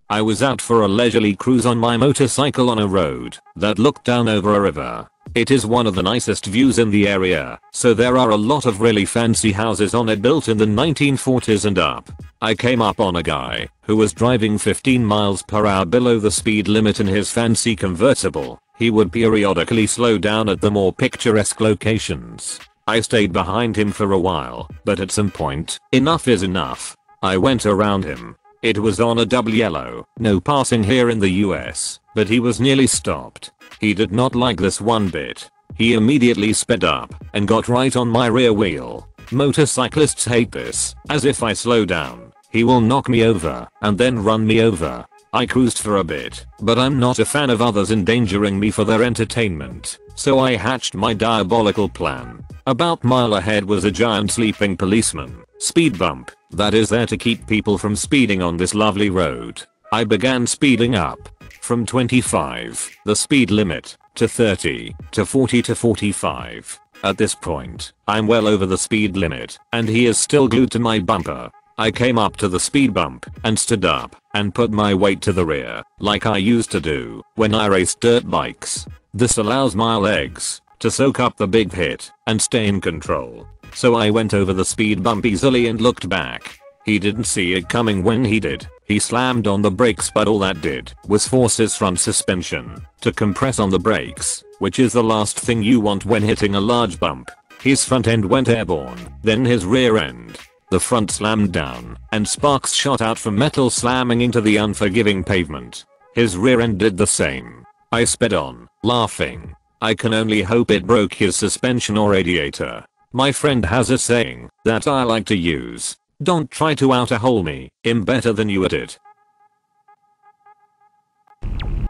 I was out for a leisurely cruise on my motorcycle on a road that looked down over a river. It is one of the nicest views in the area, so there are a lot of really fancy houses on it built in the 1940s and up. I came up on a guy who was driving 15 miles per hour below the speed limit in his fancy convertible. He would periodically slow down at the more picturesque locations. I stayed behind him for a while, but at some point, enough is enough. I went around him. It was on a double yellow, no passing here in the US, but he was nearly stopped. He did not like this one bit. He immediately sped up and got right on my rear wheel. Motorcyclists hate this, as if I slow down, he will knock me over and then run me over. I cruised for a bit, but I'm not a fan of others endangering me for their entertainment, so I hatched my diabolical plan. About a mile ahead was a giant sleeping policeman. Speed bump that is there to keep people from speeding on this lovely road. I began speeding up. From 25, the speed limit, to 30, to 40 to 45. At this point, I'm well over the speed limit, and he is still glued to my bumper. I came up to the speed bump and stood up and put my weight to the rear, like I used to do when I raced dirt bikes. This allows my legs to soak up the big hit and stay in control. So I went over the speed bump easily and looked back. He didn't see it coming when he did. He slammed on the brakes, but all that did was force his front suspension to compress on the brakes, which is the last thing you want when hitting a large bump. His front end went airborne, then his rear end. The front slammed down, and sparks shot out from metal slamming into the unforgiving pavement. His rear end did the same. I sped on, laughing. I can only hope it broke his suspension or radiator. My friend has a saying that I like to use. Don't try to out-a-hole me, I'm better than you at it.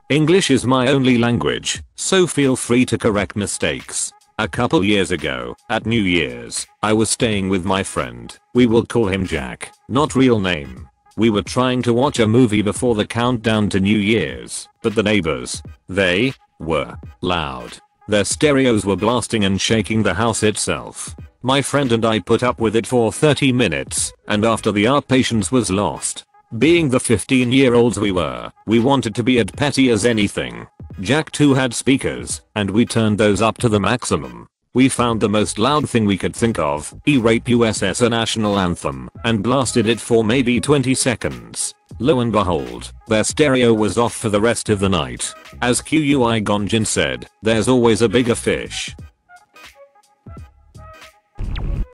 English is my only language, so feel free to correct mistakes. A couple years ago, at New Year's, I was staying with my friend. We will call him Jack, not real name. We were trying to watch a movie before the countdown to New Year's, but the neighbors, they were loud. Their stereos were blasting and shaking the house itself. My friend and I put up with it for 30 minutes, and after our patience was lost. Being the 15-year-olds we were, we wanted to be as petty as anything. Jack too had speakers, and we turned those up to the maximum. We found the most loud thing we could think of, E-Rape USS national anthem, and blasted it for maybe 20 seconds. Lo and behold, their stereo was off for the rest of the night. As Qui Gonjin said, there's always a bigger fish.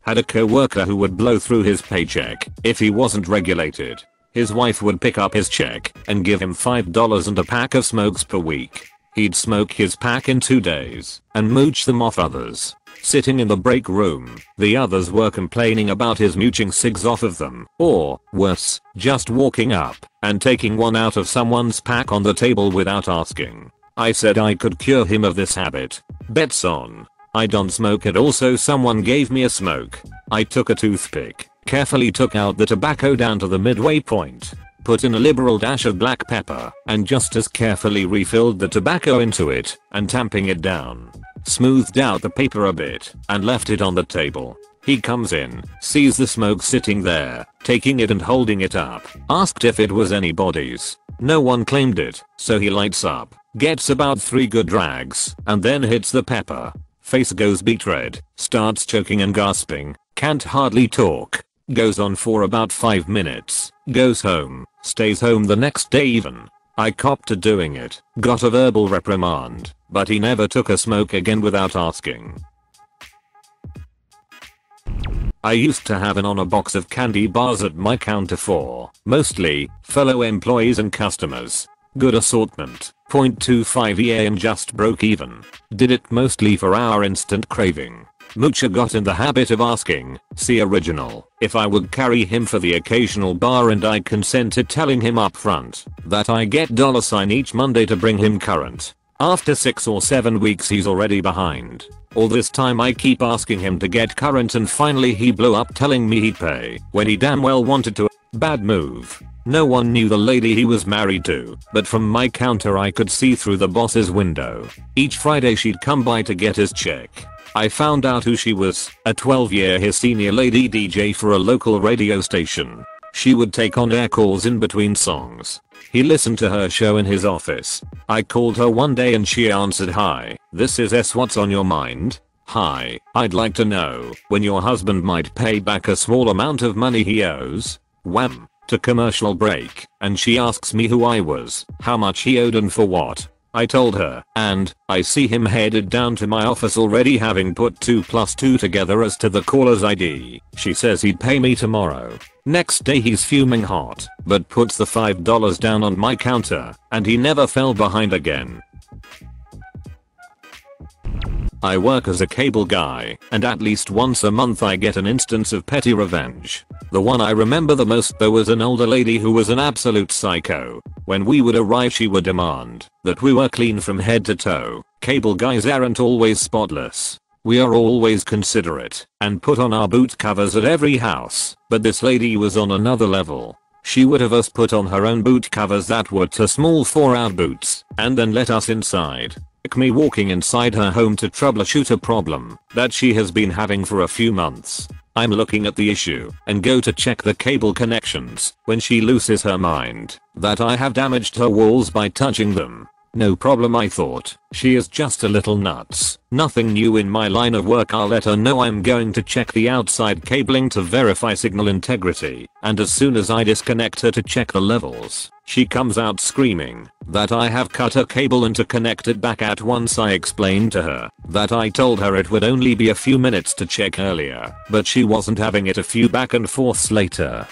Had a co-worker who would blow through his paycheck if he wasn't regulated. His wife would pick up his check and give him $5 and a pack of smokes per week. He'd smoke his pack in 2 days and mooch them off others. Sitting in the break room, the others were complaining about his mooching cigs off of them, or, worse, just walking up and taking one out of someone's pack on the table without asking. I said I could cure him of this habit. Bets on. I don't smoke it. Also, someone gave me a smoke. I took a toothpick, carefully took out the tobacco down to the midway point, put in a liberal dash of black pepper, and just as carefully refilled the tobacco into it and tamping it down. Smoothed out the paper a bit and left it on the table. He comes in, sees the smoke sitting there, taking it and holding it up, asked if it was anybody's. No one claimed it, so he lights up, gets about 3 good drags, and then hits the pepper. Face goes beet red, starts choking and gasping, can't hardly talk. Goes on for about 5 minutes, goes home, stays home the next day even. I copped to doing it, got a verbal reprimand, but he never took a smoke again without asking. I used to have an honor box of candy bars at my counter for, mostly, fellow employees and customers. Good assortment, 0.25 EA and just broke even. Did it mostly for our instant craving. Moocher got in the habit of asking, see original, if I would carry him for the occasional bar, and I consented, telling him up front that I get $sign each Monday to bring him current. After 6 or 7 weeks he's already behind. All this time I keep asking him to get current, and finally he blew up telling me he'd pay when he damn well wanted to. Bad move. No one knew the lady he was married to, but from my counter I could see through the boss's window. Each Friday she'd come by to get his check. I found out who she was, a 12-year his senior lady DJ for a local radio station. She would take on air calls in between songs. He listened to her show in his office. I called her one day and she answered, "Hi, this is S. What's on your mind?" "Hi, I'd like to know when your husband might pay back a small amount of money he owes." Wham! To commercial break, and she asks me who I was, how much he owed and for what. I told her, and I see him headed down to my office already, having put 2 plus 2 together as to the caller's ID. She says he'd pay me tomorrow. Next day he's fuming hot, but puts the $5 down on my counter, and he never fell behind again. I work as a cable guy, and at least once a month I get an instance of petty revenge. The one I remember the most though was an older lady who was an absolute psycho. When we would arrive she would demand that we were clean from head to toe. Cable guys aren't always spotless. We are always considerate and put on our boot covers at every house, but this lady was on another level. She would have us put on her own boot covers that were too small for our boots, and then let us inside. Like me walking inside her home to troubleshoot a problem that she has been having for a few months. I'm looking at the issue and go to check the cable connections when she loses her mind that I have damaged her walls by touching them. No problem, I thought. She is just a little nuts. Nothing new in my line of work. I'll let her know I'm going to check the outside cabling to verify signal integrity, and as soon as I disconnect her to check the levels, she comes out screaming that I have cut her cable and to connect it back at once. I explained to her that I told her it would only be a few minutes to check earlier, but she wasn't having it. A few back and forths later,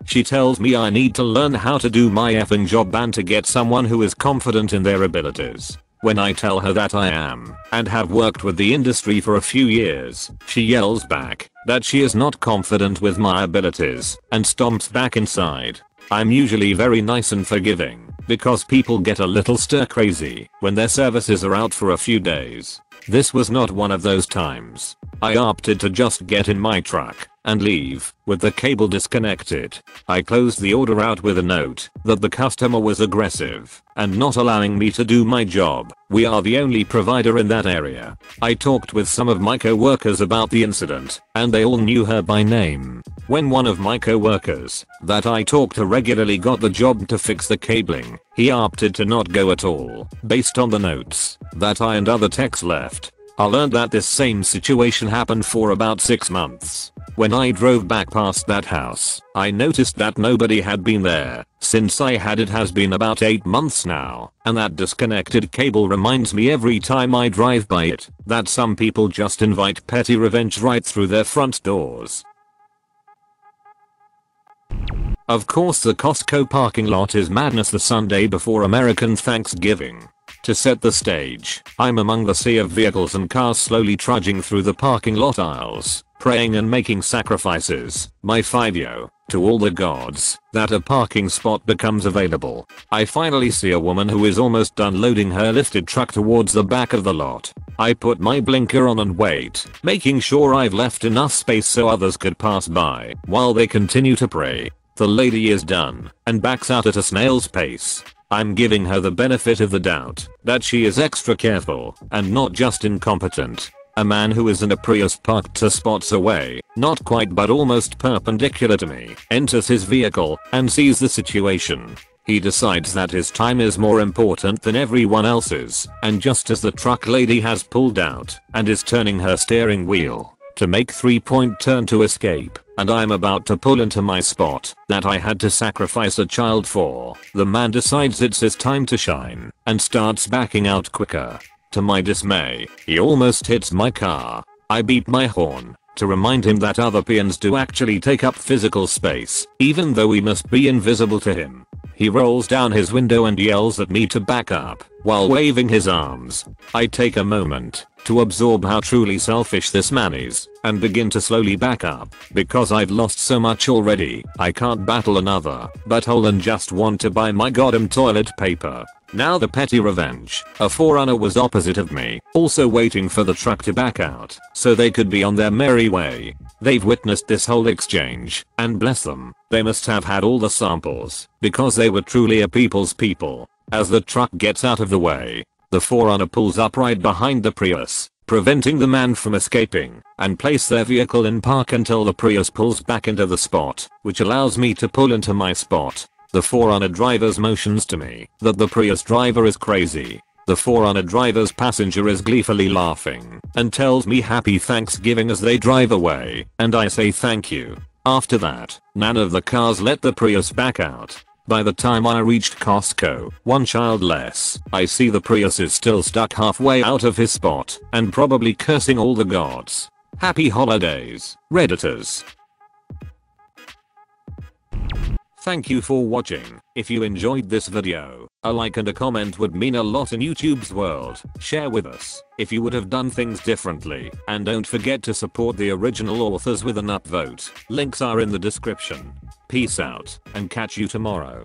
she tells me I need to learn how to do my effing job and to get someone who is confident in their abilities. When I tell her that I am, and have worked with the industry for a few years, she yells back that she is not confident with my abilities and stomps back inside. I'm usually very nice and forgiving, because people get a little stir crazy when their services are out for a few days. This was not one of those times. I opted to just get in my truck and leave with the cable disconnected. I closed the order out with a note that the customer was aggressive and not allowing me to do my job. We are the only provider in that area. I talked with some of my co-workers about the incident, and they all knew her by name. When one of my co-workers that I talk to regularly got the job to fix the cabling, he opted to not go at all, based on the notes that I and other techs left. I learned that this same situation happened for about 6 months. When I drove back past that house, I noticed that nobody had been there since I had. It has been about 8 months now, and that disconnected cable reminds me every time I drive by it that some people just invite petty revenge right through their front doors. Of course, the Costco parking lot is madness the Sunday before American Thanksgiving. To set the stage, I'm among the sea of vehicles and cars slowly trudging through the parking lot aisles, praying and making sacrifices, my 5-yo, to all the gods, that a parking spot becomes available. I finally see a woman who is almost done loading her lifted truck towards the back of the lot. I put my blinker on and wait, making sure I've left enough space so others could pass by while they continue to pray. The lady is done and backs out at a snail's pace. I'm giving her the benefit of the doubt that she is extra careful and not just incompetent. A man who is in a Prius parked 2 spots away, not quite but almost perpendicular to me, enters his vehicle and sees the situation. He decides that his time is more important than everyone else's, and just as the truck lady has pulled out and is turning her steering wheel to make 3-point turn to escape, and I'm about to pull into my spot that I had to sacrifice a child for, the man decides it's his time to shine and starts backing out quicker. To my dismay, he almost hits my car. I beep my horn to remind him that other peons do actually take up physical space, even though we must be invisible to him. He rolls down his window and yells at me to back up while waving his arms. I take a moment to absorb how truly selfish this man is and begin to slowly back up because I've lost so much already. I can't battle another butthole and just want to buy my goddamn toilet paper. Now the petty revenge. A forerunner was opposite of me, also waiting for the truck to back out so they could be on their merry way. They've witnessed this whole exchange, and bless them, they must have had all the samples, because they were truly a people's people. As the truck gets out of the way, the forerunner pulls up right behind the Prius, preventing the man from escaping, and place their vehicle in park until the Prius pulls back into the spot, which allows me to pull into my spot. The Forerunner driver's motions to me that the Prius driver is crazy. The Forerunner driver's passenger is gleefully laughing and tells me happy Thanksgiving as they drive away, and I say thank you. After that, none of the cars let the Prius back out. By the time I reached Costco, one child less, I see the Prius is still stuck halfway out of his spot and probably cursing all the gods. Happy holidays, Redditors. Thank you for watching. If you enjoyed this video, a like and a comment would mean a lot in YouTube's world. Share with us if you would have done things differently, and don't forget to support the original authors with an upvote. Links are in the description. Peace out, and catch you tomorrow.